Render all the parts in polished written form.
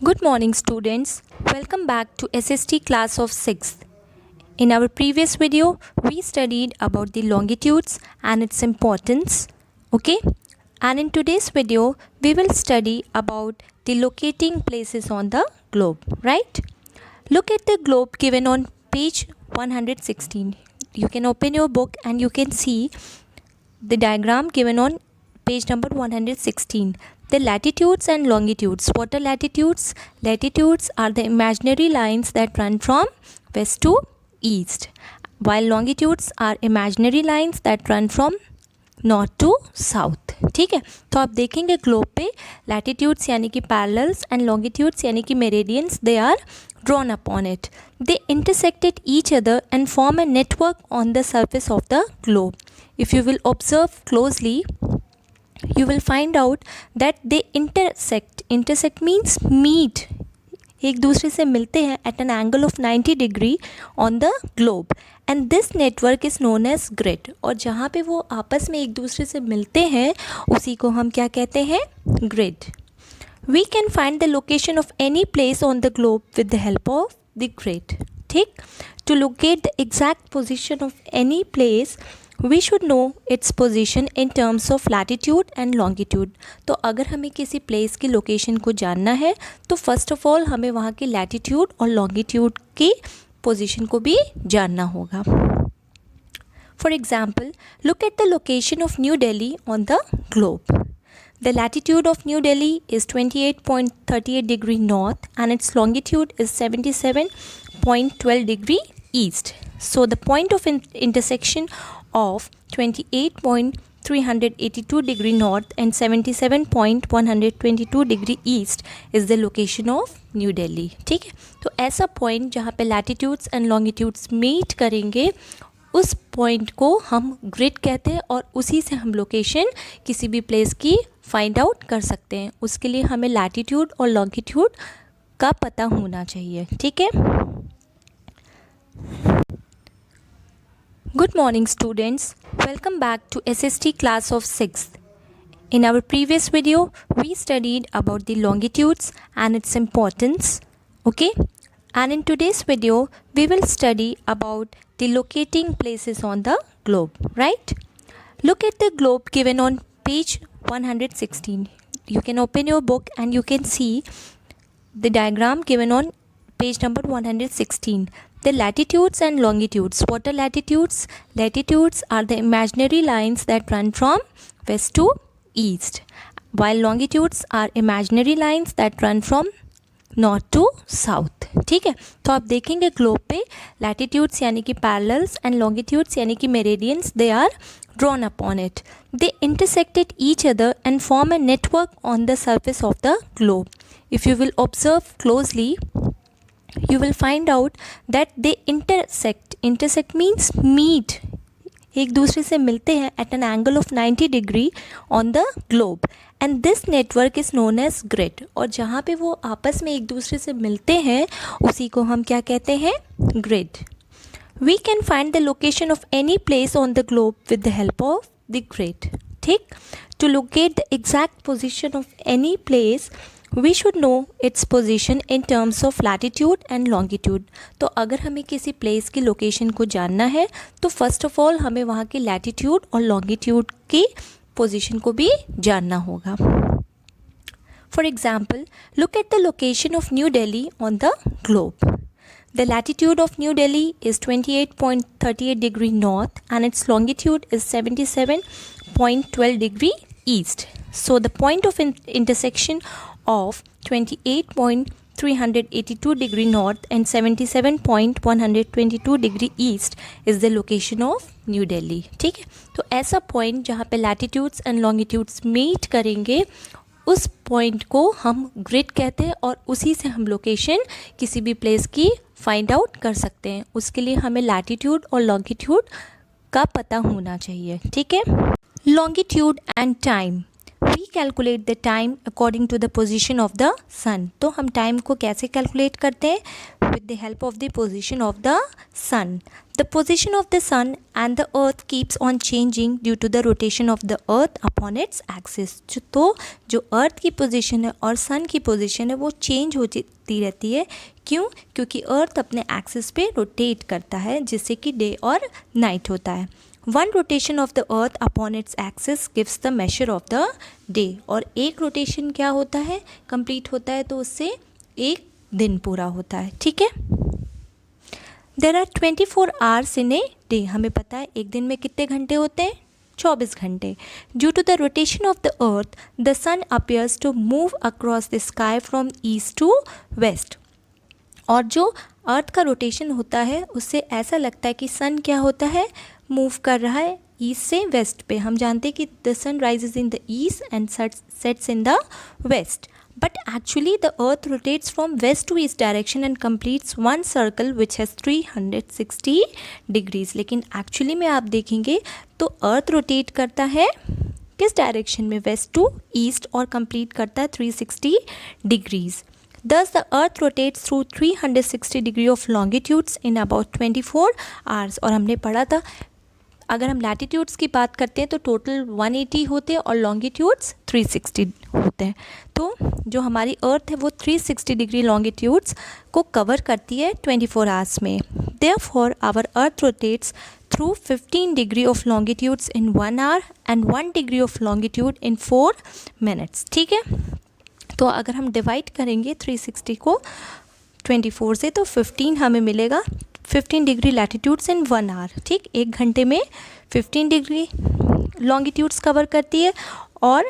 Good morning students. Welcome back to SST class of 6th. In our previous video, we studied about the longitudes and its importance. Okay? And in today's video, we will study about the locating places on the globe, right? Look at the globe given on page 116. You can open your book and you can see the diagram given on page number 116. The latitudes and longitudes. What are latitudes? Latitudes are the imaginary lines that run from west to east, while longitudes are imaginary lines that run from north to south. ठीक है, तो आप देखेंगे globe पे latitudes यानी कि parallels and longitudes यानी कि meridians they are drawn upon it. They intersected each other and form a network on the surface of the globe. If you will observe closely, you will find out that they intersect. Intersect means meet. एक दूसरे से मिलते हैं at an angle of 90 degree on the globe. And this network is known as grid. और जहाँ पे वो आपस में एक दूसरे से मिलते हैं उसी को हम क्या कहते हैं? Grid. We can find the location of any place on the globe with the help of the grid. ठीक? To locate the exact position of any place, we should know its position in terms of latitude and longitude. तो अगर हमें किसी place की location को जानना है तो first of all हमें वहाँ की latitude और longitude की position को भी जानना होगा. For example, look at the location of New Delhi on the globe. The latitude of New Delhi is 28.38 degree north and its longitude is 77.12 degree east. So the point of intersection of 28.382 degree north and 77.122 degree east is the location of New Delhi. ठीक है, तो ऐसा point जहाँ पे latitudes and longitudes meet करेंगे उस point को हम ग्रिड कहते हैं और उसी से हम लोकेशन किसी भी प्लेस की फाइंड आउट कर सकते हैं. उसके लिए हमें लैटिट्यूड और लॉन्गिट्यूड का पता होना चाहिए. ठीक है. Good morning students, welcome back to SST class of 6th. In our previous video, we studied about the longitudes and its importance. Okay? And in today's video, we will study about the locating places on the globe, right? Look at the globe given on page 116. You can open your book and you can see the diagram given on page number 116. The latitudes and longitudes. What are latitudes? Latitudes are the imaginary lines that run from west to east, while longitudes are imaginary lines that run from north to south. ठीक है, तो आप देखेंगे globe पे latitudes यानी कि parallels and longitudes यानी कि meridians they are drawn upon it. They intersected each other and form a network on the surface of the globe. If you will observe closely, you will find out that they intersect. Intersect means meet. एक दूसरे से मिलते हैं at an angle of 90 degree on the globe. And this network is known as grid. और जहाँ पे वो आपस में एक दूसरे से मिलते हैं उसी को हम क्या कहते हैं? Grid. We can find the location of any place on the globe with the help of the grid. ठीक? To locate the exact position of any place, we should know its position in terms of latitude and longitude. तो अगर हमें किसी place की location को जानना है तो first of all हमें वहाँ की latitude और longitude की position को भी जानना होगा. For example, look at the location of New Delhi on the globe. The latitude of New Delhi is 28.38 degree north and its longitude is 77.12 degree east. So the point of intersection of 28.382 degree north and 77.122 degree east is the location of New Delhi. ठीक है, तो ऐसा point जहाँ पे latitudes and longitudes meet करेंगे उस point को हम ग्रिड कहते हैं और उसी से हम लोकेशन किसी भी प्लेस की फाइंड आउट कर सकते हैं. उसके लिए हमें लैटिट्यूड और लॉन्गिट्यूड का पता होना चाहिए. ठीक है. Longitude and time. We calculate the time according to the position of the sun. तो हम टाइम को कैसे कैलकुलेट करते हैं? With the help of the position of the sun. The position of the sun and the earth keeps on changing due to the rotation of the earth upon its axis. तो जो अर्थ की position है और सन की position है वो change होती रहती है। क्यों? क्योंकि अर्थ अपने एक्सिस पे रोटेट करता है, जिससे कि डे और नाइट होता है। One rotation of the earth upon its axis gives the measure of the day. और एक रोटेशन क्या होता है? कंप्लीट होता है तो उससे एक दिन पूरा होता है। ठीक है। There are 24 hours in a day. हमें पता है एक दिन में कितने घंटे होते हैं? 24 घंटे। Due to the rotation of the earth the sun appears to move across the sky from east to west. और जो अर्थ का रोटेशन होता है उससे ऐसा लगता है कि सन क्या होता है? मूव कर रहा है ईस्ट से वेस्ट पे। हम जानते हैं कि the sun rises in the east and sets in the west, but actually the earth rotates from west to east direction and completes one circle which has 360 degrees। लेकिन एक्चुअली में आप देखेंगे तो अर्थ रोटेट करता है किस डायरेक्शन में? Waste to east, और कंप्लीट करता है 360 degrees. Thus the earth rotates through 360 degree of longitudes in about 24 hours। और हमने पढ़ा था अगर हम लैटिट्यूड्स की बात करते हैं तो टोटल 180 होते हैं और लॉन्गिट्यूड्स 360 होते हैं। तो जो हमारी अर्थ है वो 360 डिग्री लॉन्गिट्यूड्स को कवर करती है 24 आवर्स में। Therefore our earth rotates through 15 degree of longitudes in 1 hour and 1 degree of longitude in 4 minutes. ठीक है। तो अगर हम डिवाइड करेंगे 360 को 24 से तो 15 हमें मिलेगा। 15 डिग्री लैटिट्यूड्स इन 1 आवर। ठीक, एक घंटे में 15 डिग्री लॉन्गिट्यूड्स कवर करती है और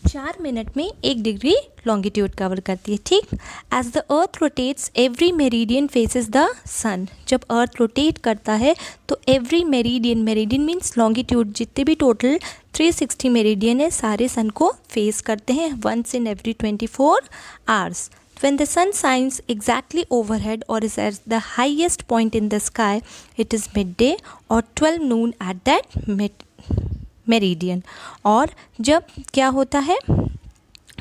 4 मिनट में 1 डिग्री लॉन्गिट्यूड कवर करती है। ठीक, as the earth rotates every meridian faces the sun. जब अर्थ रोटेट करता है तो every meridian, meridian means longitude, जितने भी टोटल 360 मेरिडियन है सारे सन को फेस करते हैं once in every 24 hours. When the sun shines exactly overhead or is at the highest point in the sky, it is midday or 12 noon at that meridian। और जब क्या होता है?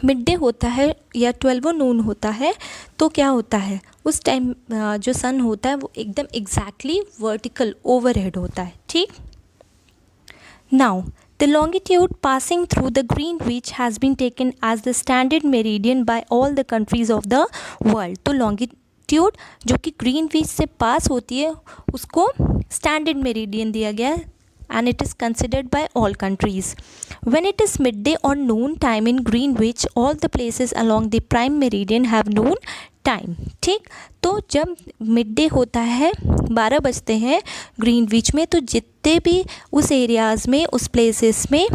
मिड डे होता है या 12 नून होता है तो क्या होता है? उस टाइम जो सन होता है वो एकदम एग्जैक्टली वर्टिकल ओवरहेड होता है। ठीक, now the longitude passing through the Greenwich has been taken as the standard meridian by all the countries of the world। तो longitude जो कि ग्रीनविच से पास होती है उसको स्टैंडर्ड मेरिडियन दिया गया है and it is considered by all countries। When it is midday or noon time in Greenwich, all the places along the prime meridian have noon time. ठीक, तो जब मिड डे होता है 12 बजते हैं ग्रीनविच में, तो जितने भी उस एरियाज़ में उस प्लेसेस में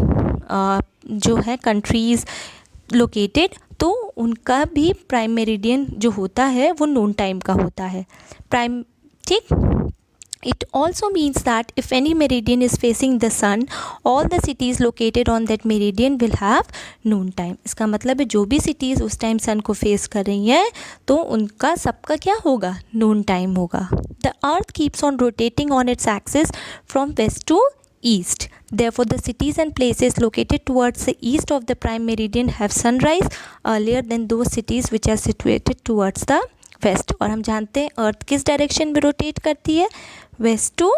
जो है कंट्रीज़ लोकेटेड, तो उनका भी प्राइम मेरिडियन जो होता है वो नून टाइम का होता है प्राइम। ठीक, it also means that if any meridian is facing the sun, all the cities located on that meridian will have noon time। इसका मतलब है जो भी cities उस टाइम सन को फेस कर रही हैं तो उनका सबका क्या होगा? नून टाइम होगा। The earth keeps on rotating on its axis from west to east। Therefore the cities and places located towards the east of the prime meridian have sunrise earlier than those cities which are situated towards the west। और हम जानते हैं अर्थ किस direction में rotate करती है? West to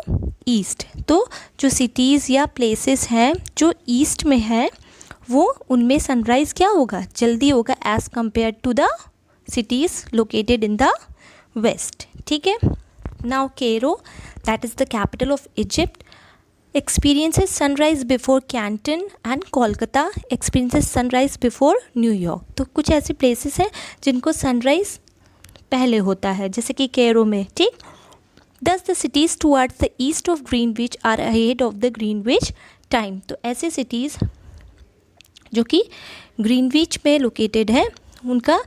east. तो जो सिटीज़ या प्लेसेस हैं जो ईस्ट में हैं वो उनमें सनराइज़ क्या होगा? जल्दी होगा as compare to the cities located in the west. ठीक है। Now Cairo, that is the capital of Egypt, experiences sunrise before Canton and Kolkata experiences sunrise before New York। तो कुछ ऐसे प्लेसेस हैं जिनको सनराइज़ पहले होता है जैसे कि कैरो में। ठीक, Thus the cities towards the east of Greenwich are ahead of the Greenwich time। तो ऐसे cities जो कि ग्रीनविच में लोकेटेड है उनका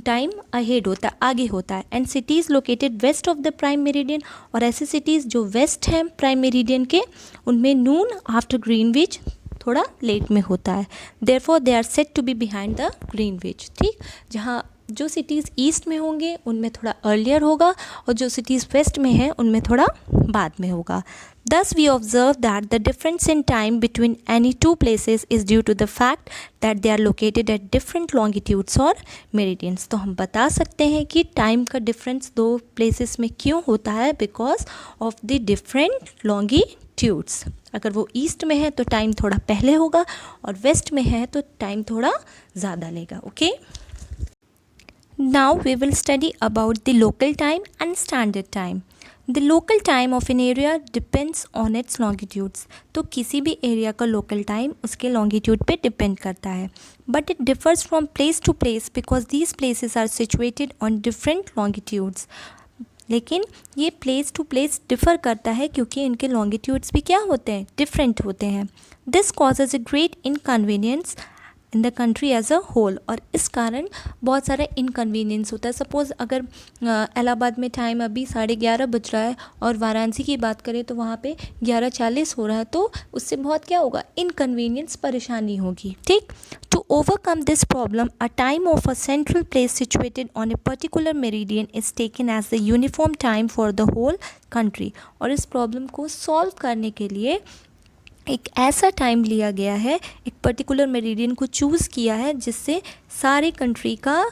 टाइम अहेड होता है, आगे होता है। And cities located west of the prime meridian, और ऐसे सिटीज़ जो वेस्ट हैं प्राइम मेरिडियन के उनमें नून आफ्टर ग्रीनविच थोड़ा लेट में होता है। Therefore they are set to be behind the Greenwich. ठीक, जहाँ जो सिटीज़ ईस्ट में होंगे उनमें थोड़ा अर्लियर होगा और जो सिटीज़ वेस्ट में हैं उनमें थोड़ा बाद में होगा। Thus, we observe that the difference in time between any two places is due to the fact that they are located at different longitudes or meridians. तो हम बता सकते हैं कि टाइम का डिफरेंस दो प्लेसेस में क्यों होता है, because of the different longitudes. अगर वो ईस्ट में है तो टाइम थोड़ा पहले होगा और वेस्ट में है तो टाइम थोड़ा ज़्यादा लेगा. Okay, now we will study about the local time and standard time. The local time of an area depends on its longitudes. तो किसी भी एरिया का लोकल टाइम उसके लॉन्गिट्यूड पे डिपेंड करता है. But it differs from place to place because these places are situated on different longitudes. लेकिन ये प्लेस टू प्लेस डिफ़र करता है क्योंकि इनके लॉन्गिट्यूड्स भी क्या होते हैं, डिफरेंट होते हैं. This causes a great inconvenience in the country as a whole. और इस कारण बहुत सारा इनकन्वीनियंस होता है. सपोज़ अगर इलाहाबाद में टाइम अभी 11:30 बज रहा है और वाराणसी की बात करें तो वहाँ पे 11:40 हो रहा है, तो उससे बहुत क्या होगा, इनकन्वीनियंस, परेशानी होगी. ठीक. To overcome this problem a time of a central place situated on a particular meridian is taken as the uniform time for the whole country. और इस प्रॉब्लम को सॉल्व करने के लिए एक ऐसा टाइम लिया गया है, एक पर्टिकुलर मेरिडियन को चूज़ किया है जिससे सारे कंट्री का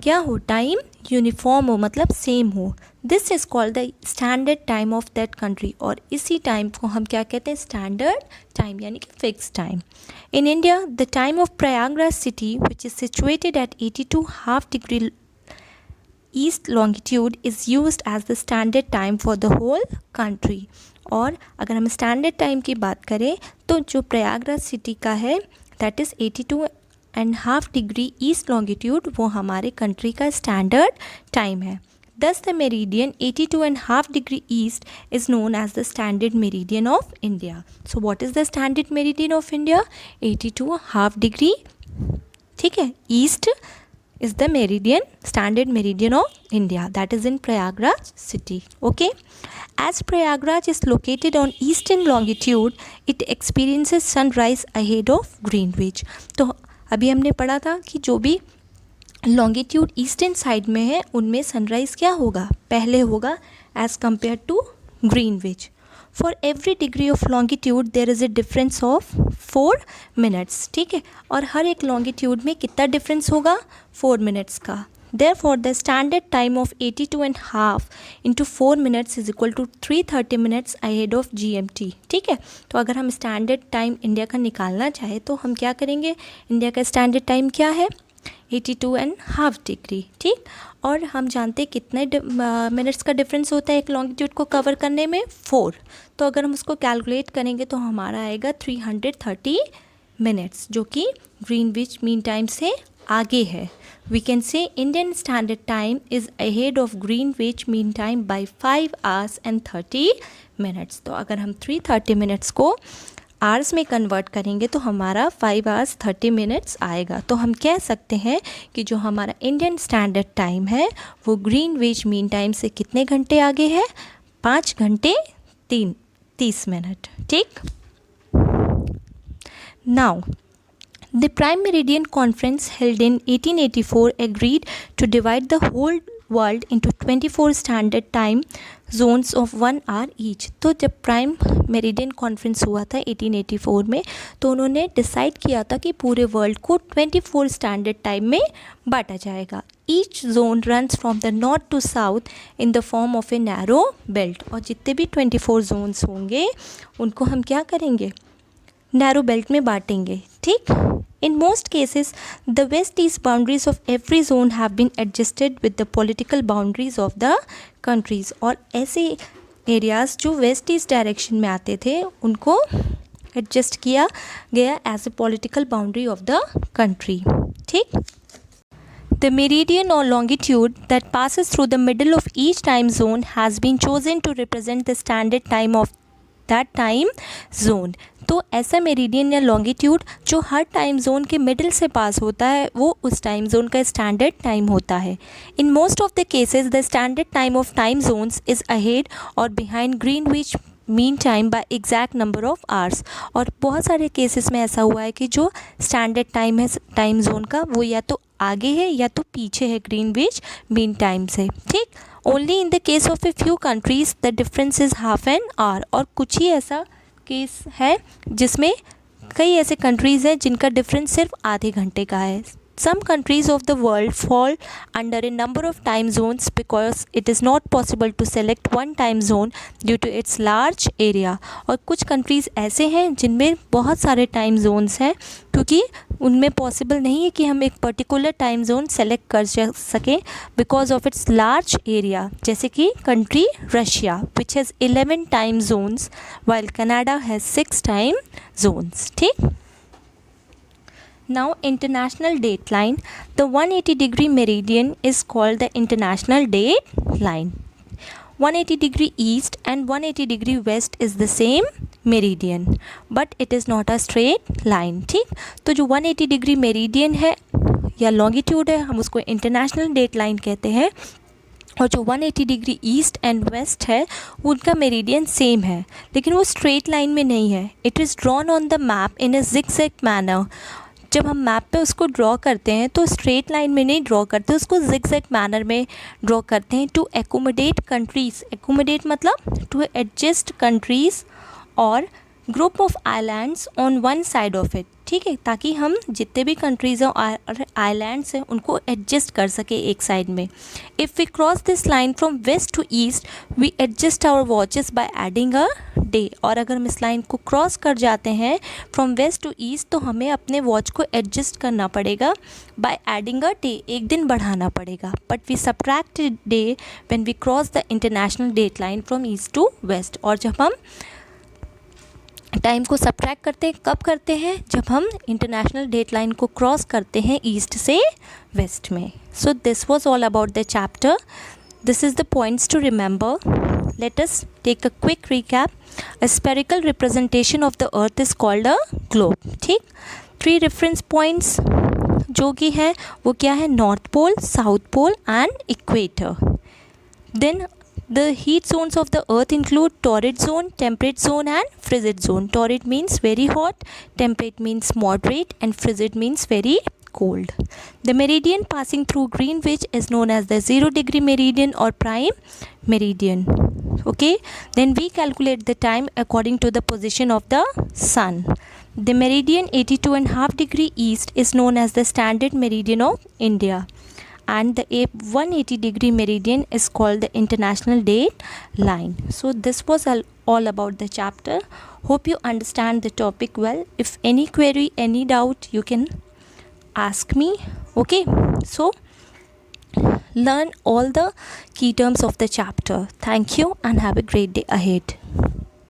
क्या हो, टाइम यूनिफॉर्म हो, मतलब सेम हो. This is called the standard time of that country. और इसी टाइम को हम क्या कहते हैं, स्टैंडर्ड टाइम, यानी कि fix time. In India the time of Prayagraj city which is situated at 82.5 degree east longitude is used as the standard time for the whole country. और अगर हम स्टैंडर्ड टाइम की बात करें तो जो प्रयागराज सिटी का है that is 82.5 degree east longitude, वो हमारे कंट्री का स्टैंडर्ड टाइम है. Thus the meridian 82.5 degree east is known as the standard meridian of India. So what is the standard meridian of India, 82.5 degree, ठीक है, east is the meridian, standard meridian of India, that is in Prayagraj city. Okay, as Prayagraj is located on eastern longitude, it experiences sunrise ahead of Greenwich. तो अभी हमने पढ़ा था कि जो भी लॉन्गिट्यूड ईस्टर्न साइड में है उनमें सनराइज़ क्या होगा, पहले होगा as compare to Greenwich. For every degree of longitude there is a difference of 4 minutes. ठीक है, और हर एक लॉन्गिट्यूड में कितना डिफरेंस होगा, 4 मिनट्स का. Therefore, the standard time of 82.5 into 4 minutes is equal to 330 minutes ahead of GMT. ठीक है, तो अगर हम स्टैंडर्ड टाइम इंडिया का निकालना चाहे तो हम क्या करेंगे, इंडिया का स्टैंडर्ड टाइम क्या है, 82.5 डिग्री. ठीक, और हम जानते हैं कितने मिनट्स का डिफरेंस होता है एक लॉन्गिट्यूड को कवर करने में, 4. तो अगर हम उसको कैलकुलेट करेंगे तो हमारा आएगा 330 मिनट्स, जो कि ग्रीनविच मीन टाइम से आगे है. We can say Indian Standard Time is ahead of Greenwich Mean Time by 5 hours and 30 minutes. तो अगर हम 330 मिनट्स को आवर्स में कन्वर्ट करेंगे तो हमारा 5 hours 30 minutes आएगा. तो हम कह सकते हैं कि जो हमारा इंडियन स्टैंडर्ड टाइम है वो ग्रीनविच मीन टाइम से कितने घंटे आगे है, 5 घंटे 30 मिनट. ठीक, now the Prime Meridian Conference held in 1884 agreed to divide the whole world into 24 standard time zones of 1 hour each. तो जब प्राइम मेरिडियन कॉन्फ्रेंस हुआ था 1884 में, तो उन्होंने डिसाइड किया था कि पूरे वर्ल्ड को 24 स्टैंडर्ड टाइम में बांटा जाएगा. Each zone runs from the north to south in the form of a narrow belt. और जितने भी 24 जोन्स होंगे उनको हम क्या करेंगे, नैरो बेल्ट में बांटेंगे. ठीक, in most cases the west east boundaries of every zone have been adjusted with the political boundaries of the countries. और ऐसे एरियाज़ जो वेस्ट ईस्ट डायरेक्शन में आते थे उनको एडजस्ट किया गया as a political boundary of the country. ठीक, the meridian or longitude that passes through the middle of each time zone has been chosen to represent the standard time of that time zone. तो ऐसा meridian या longitude जो हर time zone के middle से pass होता है वो उस टाइम जोन का स्टैंडर्ड टाइम होता है. In most of the cases the standard time of time zones is ahead और behind Greenwich mean time by exact number of hours. और बहुत सारे केसेस में ऐसा हुआ है कि जो स्टैंडर्ड टाइम है टाइम जोन का वो या तो आगे है या तो पीछे है ग्रीनविच मीन टाइम से. ठीक, only in the case of a few countries the difference is half an hour, और कुछ ही ऐसा केस है जिसमें कई ऐसे कंट्रीज़ हैं जिनका डिफरेंस सिर्फ आधे घंटे का है. Some countries of the world fall under a number of time zones because it is not possible to select one time zone due to its large area. और कुछ countries ऐसे हैं जिनमें बहुत सारे time zones हैं क्योंकि उनमें possible नहीं है कि हम एक particular time zone select कर सकें because of its large area. जैसे कि country Russia which has 11 time zones while Canada has 6 time zones. ठीक. Now international dateline. The 180-degree meridian is called the international dateline. 180-degree east and 180-degree west is the same meridian, but it is not a straight line. ठीक. तो जो 180-degree meridian है या longitude है, हम उसको international dateline कहते हैं. और जो 180 डिग्री ईस्ट एंड वेस्ट है उनका मेरिडियन सेम है, लेकिन वो स्ट्रेट लाइन में नहीं है. It is drawn on the map in a zigzag manner. जब हम मैप पे उसको ड्रॉ करते हैं तो स्ट्रेट लाइन में नहीं ड्रॉ करते, उसको zigzag मैनर में ड्रॉ करते हैं टू एकोमोडेट कंट्रीज़. एकोमोडेट मतलब टू एडजस्ट कंट्रीज़ और group of islands on one side of it. ठीक है, ताकि हम जितने भी कंट्रीज़ और आइलैंड्स हैं उनको एडजस्ट कर सके एक साइड में. If we cross this line from west to east we adjust our watches by adding a day. और अगर हम इस लाइन को क्रॉस कर जाते हैं फ्रॉम वेस्ट टू ईस्ट तो हमें अपने वॉच को एडजस्ट करना पड़ेगा बाय एडिंग अ डे. एक दिन बढ़ाना पड़ेगा. But we subtract day when we cross the international date line from east to west. और जब हम टाइम को सब्ट्रैक्ट करते हैं कब करते हैं, जब हम इंटरनेशनल डेट लाइन को क्रॉस करते हैं ईस्ट से वेस्ट में. So this was all about the chapter. This is the points to remember. Let us take a quick recap. A spherical representation of the earth is called a globe. ठीक. 3 reference points जो कि है वो क्या है, north pole, south pole and equator. Then the heat zones of the earth include torrid zone, temperate zone and frigid zone. Torrid means very hot, temperate means moderate and frigid means very cold. The meridian passing through Greenwich is known as the 0-degree meridian or prime meridian. Okay, then we calculate the time according to the position of the sun. The meridian 82.5 degree east is known as the standard meridian of India. And the 180-degree meridian is called the international date line. So this was all about the chapter. Hope you understand the topic well. If any query, any doubt, you can ask me. Okay, so learn all the key terms of the chapter. Thank you and have a great day ahead.